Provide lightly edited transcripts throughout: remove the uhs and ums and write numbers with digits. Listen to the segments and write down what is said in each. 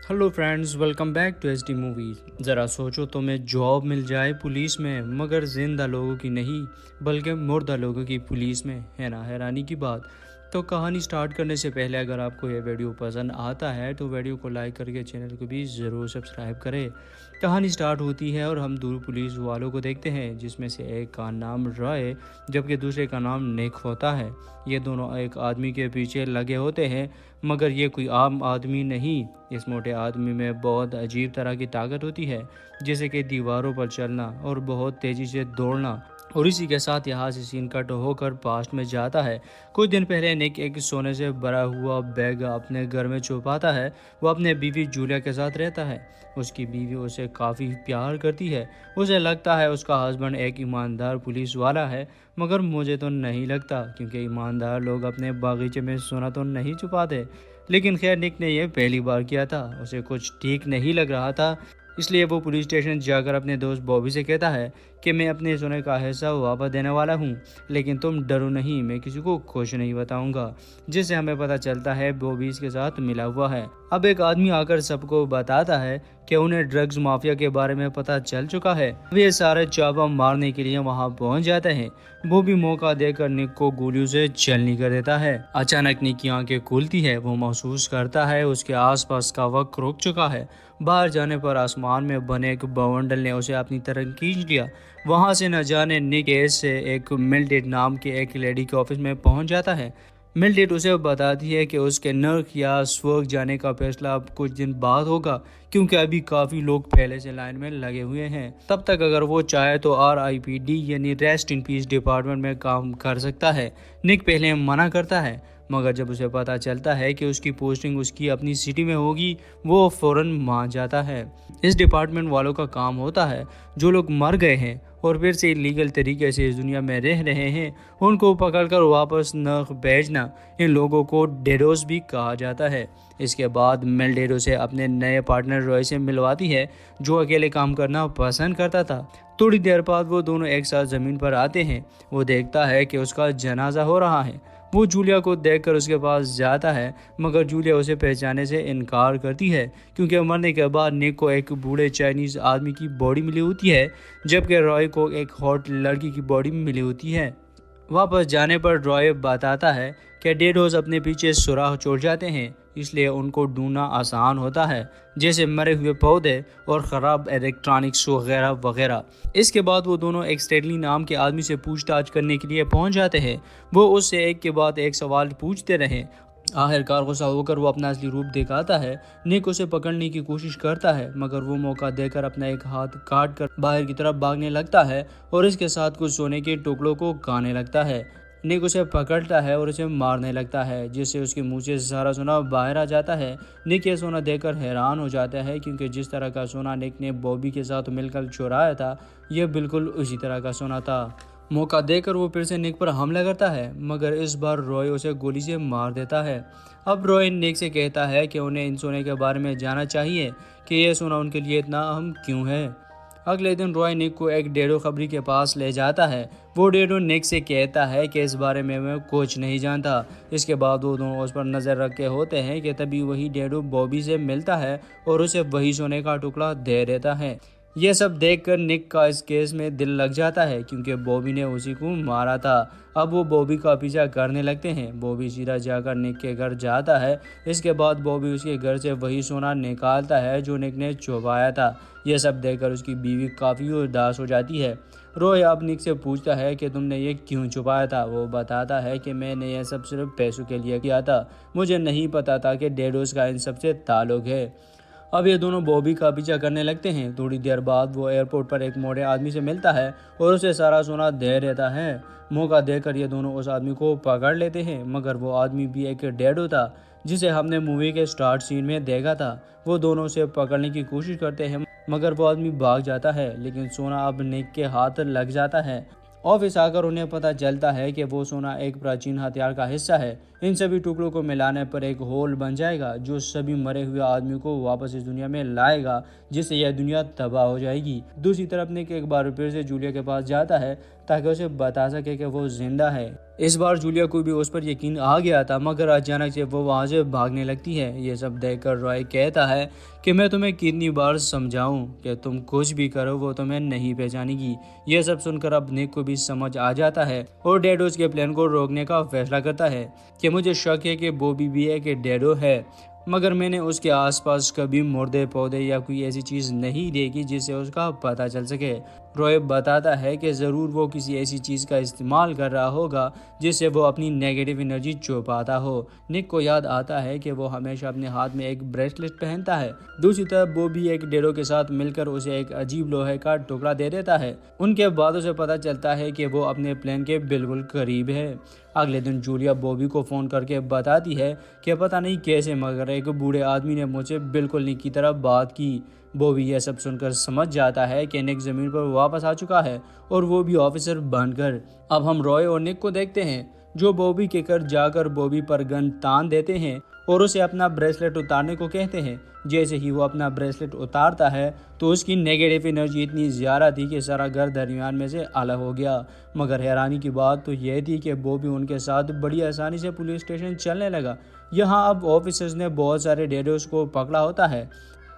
Hello friends, welcome back to H D movies. ज़रा सोचो तुम्हें जॉब मिल जाए पुलिस में, मगर जिंदा लोगों की नहीं बल्कि मुर्दा लोगों की पुलिस में। है ना हैरानी की बात। तो कहानी स्टार्ट करने से पहले अगर आपको ये वीडियो पसंद आता है तो वीडियो को लाइक करके चैनल को भी ज़रूर सब्सक्राइब करें। कहानी स्टार्ट होती है और हम दूर पुलिस वालों को देखते हैं, जिसमें से एक का नाम रॉय जबकि दूसरे का नाम निक होता है। ये दोनों एक आदमी के पीछे लगे होते हैं, मगर ये कोई आम आदमी नहीं। इस मोटे आदमी में बहुत अजीब तरह की ताकत होती है, जैसे कि दीवारों पर चलना और बहुत तेज़ी से दौड़ना। और इसी के साथ यहाँ से सीन कट होकर पास्ट में जाता है। कुछ दिन पहले निक एक सोने से भरा हुआ बैग अपने घर में छुपाता है। वो अपने बीवी जूलिया के साथ रहता है। उसकी बीवी उसे काफ़ी प्यार करती है। उसे लगता है उसका हस्बैंड एक ईमानदार पुलिस वाला है, मगर मुझे तो नहीं लगता, क्योंकि ईमानदार लोग अपने बागीचे में सोना तो नहीं छुपाते। लेकिन खैर, निक ने यह पहली बार किया था। उसे कुछ ठीक नहीं लग रहा था, इसलिए वो पुलिस स्टेशन जाकर अपने दोस्त बॉबी से कहता है कि मैं अपने सोने का हिस्सा वापस देने वाला हूँ, लेकिन तुम डरो नहीं, मैं किसी को कुछ नहीं बताऊंगा। जिससे हमें पता चलता है बॉबी इसके साथ मिला हुआ है। अब एक आदमी आकर सबको बताता है कि उन्हें ड्रग्स माफिया के बारे में पता चल चुका है। वे सारे चाबा मारने के लिए वहां पहुंच जाते हैं। वो भी मौका देकर निक को गोलियों से चलनी कर देता है। अचानक निक की आंखें खुलती है। वो महसूस करता है उसके आसपास का वक्त रुक चुका है। बाहर जाने पर आसमान में बने एक बवंडर ने उसे अपनी तरफ खींच लिया। वहां से न जाने निक से एक मिल्डेड नाम की एक लेडी के ऑफिस में पहुंच जाता है। मिल्डेड उसे बताती है कि उसके नर्क या स्वर्ग जाने का फैसला अब कुछ दिन बाद होगा, क्योंकि अभी काफ़ी लोग पहले से लाइन में लगे हुए हैं। तब तक अगर वो चाहे तो RIPD यानी रेस्ट इन पीस डिपार्टमेंट में काम कर सकता है। निक पहले मना करता है, मगर जब उसे पता चलता है कि उसकी पोस्टिंग उसकी अपनी सिटी में होगी, वो फौरन मान जाता है। इस डिपार्टमेंट वालों का काम होता है जो लोग मर गए हैं और फिर से इलीगल तरीके से इस दुनिया में रह रहे हैं, उनको पकड़कर वापस न भेजना। इन लोगों को डेडोस भी कहा जाता है। इसके बाद मेल डेडो से अपने नए पार्टनर रॉय से मिलवाती है, जो अकेले काम करना पसंद करता था। थोड़ी देर बाद वो दोनों एक साथ ज़मीन पर आते हैं। वो देखता है कि उसका जनाजा हो रहा है। वो जूलिया को देखकर उसके पास जाता है, मगर जूलिया उसे पहचानने से इनकार करती है, क्योंकि मरने के बाद निक को एक बूढ़े चाइनीज आदमी की बॉडी मिली होती है, जबकि रॉय को एक हॉट लड़की की बॉडी मिली होती है। वापस जाने पर रॉय बताता है कि डेडोस अपने पीछे सुराख छोड़ जाते हैं, इसलिए उनको ढूंढना आसान होता है, जैसे मरे हुए पौधे और ख़राब इलेक्ट्रॉनिक्स वगैरह वगैरह। इसके बाद वो दोनों एक स्टेडली नाम के आदमी से पूछताछ करने के लिए पहुंच जाते हैं। वो उससे एक के बाद एक सवाल पूछते रहे। आखिरकार गुस्सा होकर वो अपना असली रूप दिखाता है। निक उसे पकड़ने की कोशिश करता है, मगर वो मौका देकर अपना एक हाथ काट कर बाहर की तरफ भागने लगता है और इसके साथ कुछ सोने के टुकड़ों को खाने लगता है। निक उसे पकड़ता है और उसे मारने लगता है, जिससे उसके मुंह से सारा सोना बाहर आ जाता है। निक ये सोना देखकर हैरान हो जाता है, क्योंकि जिस तरह का सोना निक ने बॉबी के साथ मिलकर चुराया था, यह बिल्कुल उसी तरह का सोना था। मौका देकर वो फिर से निक पर हमला करता है, मगर इस बार रॉय उसे गोली से मार देता है। अब रॉय निक से कहता है कि उन्हें इन सोने के बारे में जानना चाहिए कि यह सोना उनके लिए इतना अहम क्यों है। अगले दिन रॉय निक को एक डेडो खबरी के पास ले जाता है। वो डेडो निक से कहता है कि इस बारे में मैं कुछ नहीं जानता। इसके बाद वो दोनों उस पर नज़र रखे होते हैं कि तभी वही डेडो बॉबी से मिलता है और उसे वही सोने का टुकड़ा दे देता है। यह सब देखकर निक का इस केस में दिल लग जाता है, क्योंकि बॉबी ने उसी को मारा था। अब वो बॉबी का पीछा करने लगते हैं। बॉबी सीधा जाकर निक के घर जाता है। इसके बाद बॉबी उसके घर से वही सोना निकालता है जो निक ने छुपाया था। यह सब देखकर उसकी बीवी काफ़ी उदास हो जाती है। रॉय अब निक से पूछता है कि तुमने ये क्यों छुपाया था। वो बताता है कि मैंने यह सब सिर्फ पैसों के लिए किया था, मुझे नहीं पता था कि डेडोस का इन सबसे ताल्लुक है। अब ये दोनों बॉबी का पीछा करने लगते हैं। थोड़ी देर बाद वो एयरपोर्ट पर एक मोटे आदमी से मिलता है और उसे सारा सोना दे देता है। मौका देकर ये दोनों उस आदमी को पकड़ लेते हैं, मगर वो आदमी भी एक डेडो था, जिसे हमने मूवी के स्टार्ट सीन में देखा था। वो दोनों उसे पकड़ने की कोशिश करते हैं, मगर वो आदमी भाग जाता है, लेकिन सोना अब निक के हाथ लग जाता है। ऑफिस आकर उन्हें पता चलता है कि वो सोना एक प्राचीन हथियार का हिस्सा है। इन सभी टुकड़ों को मिलाने पर एक होल बन जाएगा, जो सभी मरे हुए आदमियों को वापस इस दुनिया में लाएगा, जिससे यह दुनिया तबाह हो जाएगी। दूसरी तरफ निक एक बार फिर से जूलिया के पास जाता है, ताकि उसे बता सके कि वो जिंदा है। इस बार जूलिया को भी उस पर यकीन आ गया था, मगर अचानक से वो वहाँ से भागने लगती है। ये सब देखकर रॉय कहता है कि मैं तुम्हें कितनी बार समझाऊं कि तुम कुछ भी करो वो तुम्हें नहीं पहचानेगी। यह सब सुनकर अब निक को भी समझ आ जाता है और डैडो के प्लान को रोकने का फैसला करता है कि मुझे शक है कि बॉबी भी है कि डैडो है, मगर मैंने उसके आसपास कभी मुर्दे पौधे या कोई ऐसी चीज़ नहीं देखी जिससे उसका पता चल सके। रॉय बताता है कि ज़रूर वो किसी ऐसी चीज़ का इस्तेमाल कर रहा होगा जिससे वो अपनी नेगेटिव एनर्जी छुपाता हो। निक को याद आता है कि वो हमेशा अपने हाथ में एक ब्रेसलेट पहनता है। दूसरी तरफ वो भी एक डेडो के साथ मिलकर उसे एक अजीब लोहे का टुकड़ा दे देता है। उनके बातों से पता चलता है कि वो अपने प्लान के बिल्कुल करीब है। अगले दिन जूलिया बॉबी को फ़ोन करके बताती है कि पता नहीं कैसे मगर एक बूढ़े आदमी ने मुझे बिल्कुल निक की तरह बात की। बॉबी यह सब सुनकर समझ जाता है कि निक ज़मीन पर वापस आ चुका है और वो भी ऑफिसर बनकर। अब हम रॉय और निक को देखते हैं जो बॉबी के घर जाकर बॉबी पर गन तान देते हैं और उसे अपना ब्रेसलेट उतारने को कहते हैं। जैसे ही वो अपना ब्रेसलेट उतारता है तो उसकी नेगेटिव एनर्जी इतनी ज़्यादा थी कि सारा घर दरमियान में से अलग हो गया। मगर हैरानी की बात तो यह थी कि बॉबी उनके साथ बड़ी आसानी से पुलिस स्टेशन चलने लगा। यहाँ अब ऑफिसर्स ने बहुत सारे डेडोस को पकड़ा होता है।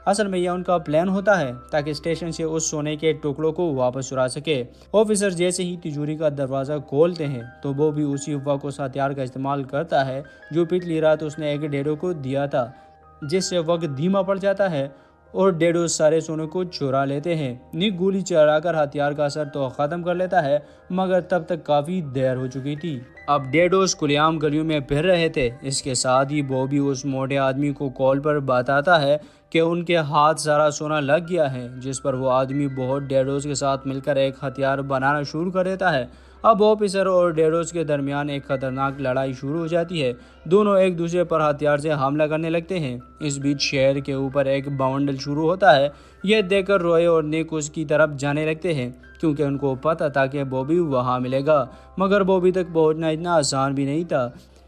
असल में यह उनका प्लान होता है ताकि स्टेशन से उस सोने के टुकड़ों को वापस चुरा सके। ऑफिसर जैसे ही तिजोरी का दरवाज़ा खोलते हैं तो वो भी उसी वक्त उस हथियार का इस्तेमाल करता है जो पिछली रात उसने एक डेडो को दिया था, जिससे वक्त धीमा पड़ जाता है और डेडो सारे सोने को चुरा लेते हैं। निक गोली चलाकर हथियार का असर तो ख़त्म कर लेता है, मगर तब तक काफ़ी देर हो चुकी थी। अब डेडोस खुलेआम गलियों में फिर रहे थे। इसके साथ ही बॉबी उस मोटे आदमी को कॉल पर बताता है कि उनके हाथ सारा सोना लग गया है, जिस पर वो आदमी बहुत डेडोस के साथ मिलकर एक हथियार बनाना शुरू कर देता है। अब ऑफिसर और डेडोस के दरमियान एक खतरनाक लड़ाई शुरू हो जाती है। दोनों एक दूसरे पर हथियार से हमला करने लगते हैं। इस बीच शहर के ऊपर एक बवंडर शुरू होता है। यह देखकर रॉय और निक उसकी तरफ जाने लगते हैं क्योंकि उनको पता था कि बॉबी वहां मिलेगा, मगर बॉबी तक पहुंचना इतना आसान भी नहीं था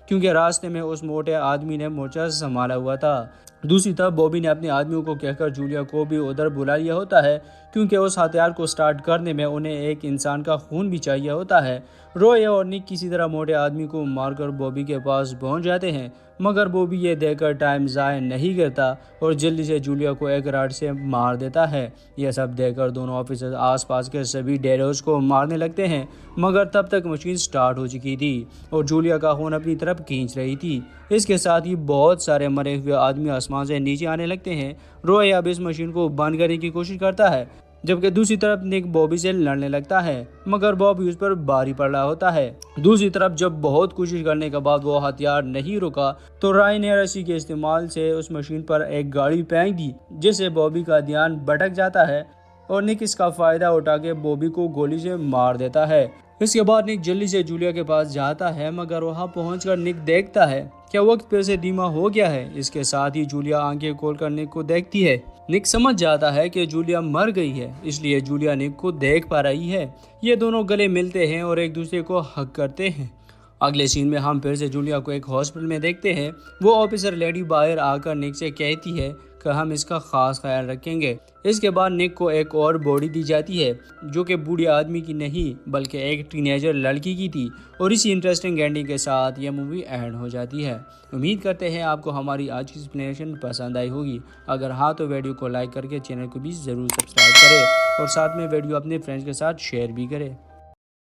क्योंकि रास्ते में उस मोटे आदमी ने मोर्चा संभाला हुआ था। दूसरी तरफ बॉबी ने अपने आदमियों को कहकर जूलिया को भी उधर बुला लिया होता है क्योंकि उस हथियार को स्टार्ट करने में उन्हें एक इंसान का खून भी चाहिए होता है। रॉय और निक किसी तरह मोटे आदमी को मारकर बॉबी के पास पहुंच जाते हैं, मगर बॉबी ये देखकर टाइम ज़ाया नहीं करता और जल्दी से जूलिया को एक रॉड से मार देता है। यह सब देखकर दोनों ऑफिसर आसपास के सभी डेडोस को मारने लगते हैं, मगर तब तक मशीन स्टार्ट हो चुकी थी और जूलिया का खून अपनी तरफ खींच रही थी। इसके साथ ही बहुत सारे मरे हुए आदमी आसमान से नीचे आने लगते हैं। रॉय अब इस मशीन को बंद करने की कोशिश करता है, जबकि दूसरी तरफ निक बॉबी से लड़ने लगता है, मगर बॉबी उस पर भारी पड़ रहा होता है। दूसरी तरफ जब बहुत कोशिश करने के बाद वो हथियार नहीं रुका तो रॉय ने रस्सी के इस्तेमाल से उस मशीन पर एक गाड़ी फेंक दी, जिससे बॉबी का ध्यान भटक जाता है और निक इसका फायदा उठा के बॉबी को गोली से मार देता है। इसके बाद निक जल्दी से जूलिया के पास जाता है, मगर वहां पहुंचकर निक देखता है कि वक्त फिर से धीमा हो गया है। इसके साथ ही जूलिया आंखें खोलकर निक को देखती है। निक समझ जाता है कि जूलिया मर गई है, इसलिए जूलिया निक को देख पा रही है। ये दोनों गले मिलते हैं और एक दूसरे को हक करते हैं। अगले सीन में हम फिर से जूलिया को एक हॉस्पिटल में देखते हैं। वो ऑफिसर लेडी बाहर आकर निक से कहती है कि हम इसका खास ख्याल रखेंगे। इसके बाद निक को एक और बॉडी दी जाती है जो कि बूढ़े आदमी की नहीं बल्कि एक टीनेजर लड़की की थी और इसी इंटरेस्टिंग एंडिंग के साथ यह मूवी एंड हो जाती है। उम्मीद करते हैं आपको हमारी आज की एक्सप्लेनेशन पसंद आई होगी। अगर हाँ तो वीडियो को लाइक करके चैनल को भी ज़रूर सब्सक्राइब करें और साथ में वीडियो अपने फ्रेंड्स के साथ शेयर भी करें।